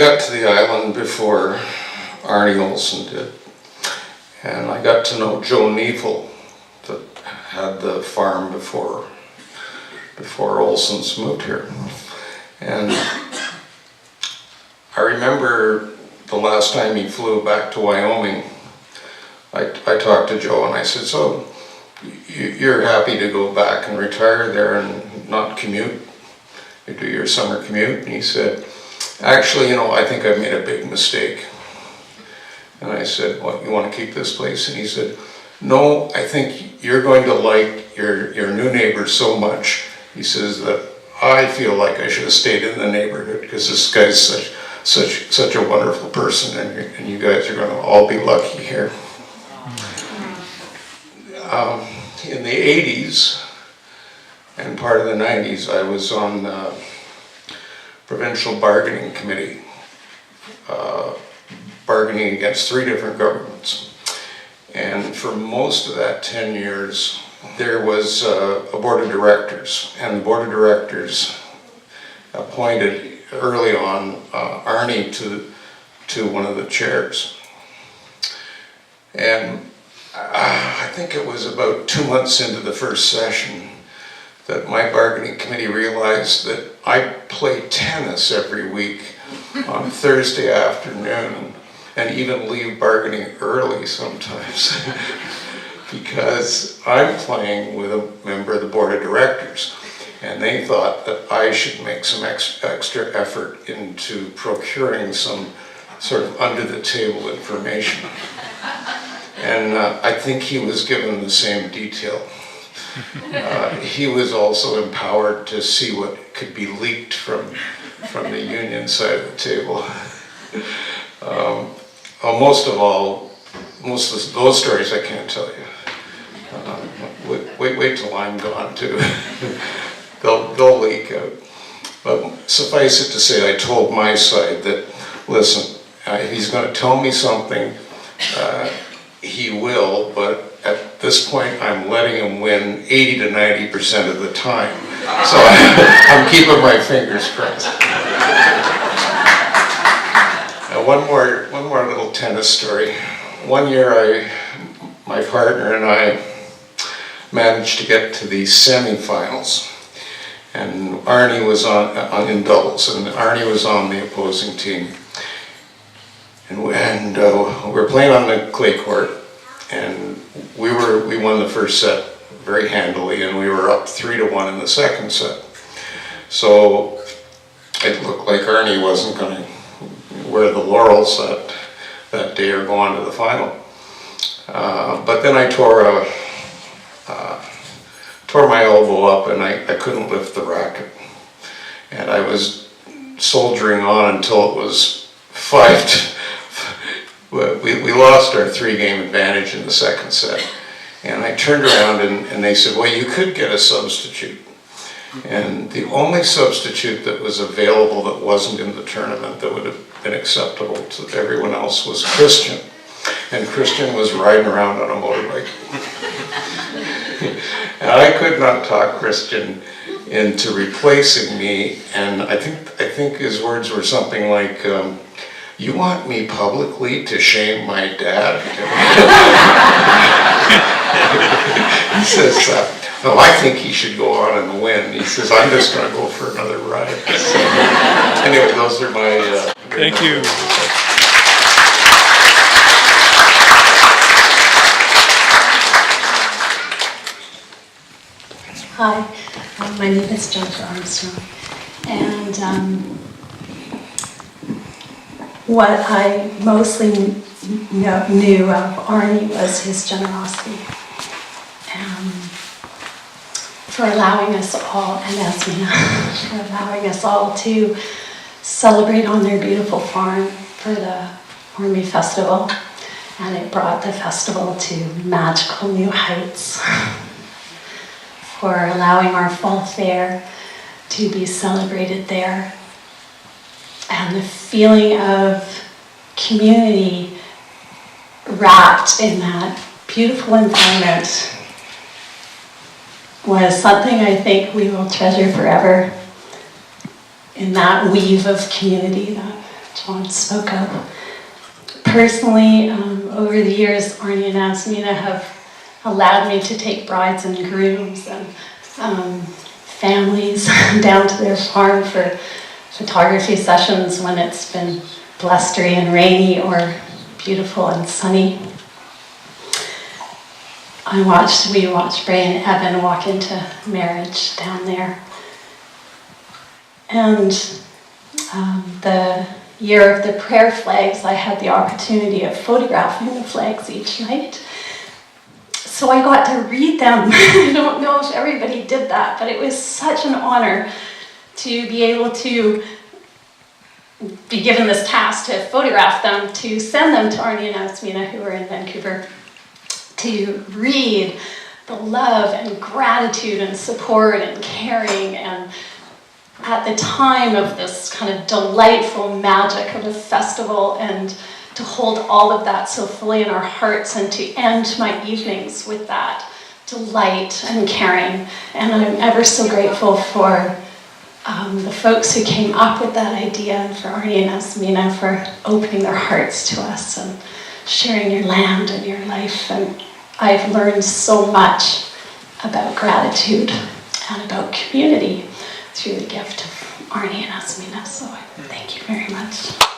got to the island before Arnie Olsen did, and I got to know Joe Neefel that had the farm before Olsen's moved here. And I remember the last time he flew back to Wyoming, I talked to Joe and I said, so you're happy to go back and retire there and not commute? You do your summer commute? And he said, actually, you know, I think I've made a big mistake. And I said, what, you want to keep this place? And he said, no, I think you're going to like your new neighbor so much. He says that I feel like I should have stayed in the neighborhood because this guy's such a wonderful person, and you guys are going to all be lucky here. In the 80s and part of the 90s, I was on the provincial bargaining committee, bargaining against 3 different governments. And for most of that 10 years, there was a board of directors, and the board of directors appointed early on Arnie to one of the chairs. And I think it was about 2 months into the first session that my bargaining committee realized that I play tennis every week on Thursday afternoon and even leave bargaining early sometimes because I'm playing with a member of the board of directors. And they thought that I should make some extra effort into procuring some sort of under-the-table information. And I think he was given the same detail. He was also empowered to see what could be leaked from the union side of the table. Most of those stories I can't tell you. Wait till I'm gone too. They'll leak out. But suffice it to say, I told my side that, listen, he's going to tell me something, he will, but at this point I'm letting him win 80 to 90% of the time. So I'm keeping my fingers crossed. One more little tennis story. One year my partner and I managed to get to the semifinals. And Arnie was in doubles, and Arnie was on the opposing team. And we were playing on the clay court, and we won the first set very handily, and we were up 3-1 in the second set. So it looked like Arnie wasn't going to wear the laurels that day or go on to the final. But then I tore my elbow up and I couldn't lift the racket. And I was soldiering on until it was 5. We lost our 3-game advantage in the second set. And I turned around and they said, well, you could get a substitute. And the only substitute that was available that wasn't in the tournament that would have been acceptable to everyone else was Christian. And Christian was riding around on a motorbike. And I could not talk Christian into replacing me, and I think his words were something like, you want me publicly to shame my dad? He says, no, I think he should go on and win. He says, I'm just going to go for another ride. So, anyway, those are my... Thank you. Hi, my name is Jennifer Armstrong, and what I mostly knew of Arnie was his generosity for allowing us all, and Esmina, for allowing us all to celebrate on their beautiful farm for the Hornby Festival, and it brought the festival to magical new heights. For allowing our fall fair to be celebrated there. And the feeling of community wrapped in that beautiful environment was something I think we will treasure forever, in that weave of community that John spoke of. Personally, over the years, Arnie and Asmina have allowed me to take brides and grooms and families down to their farm for photography sessions when it's been blustery and rainy or beautiful and sunny. We watched Bray and Evan walk into marriage down there. And the year of the prayer flags, I had the opportunity of photographing the flags each night. So I got to read them. I don't know if everybody did that, but it was such an honor to be able to be given this task to photograph them, to send them to Arnie and Asmina, who were in Vancouver, to read the love and gratitude and support and caring, and at the time of this kind of delightful magic of a festival, and to hold all of that so fully in our hearts, and to end my evenings with that delight and caring. And I'm ever so grateful for the folks who came up with that idea, and for Arnie and Asmina for opening their hearts to us and sharing your land and your life. And I've learned so much about gratitude and about community through the gift of Arnie and Asmina. So thank you very much.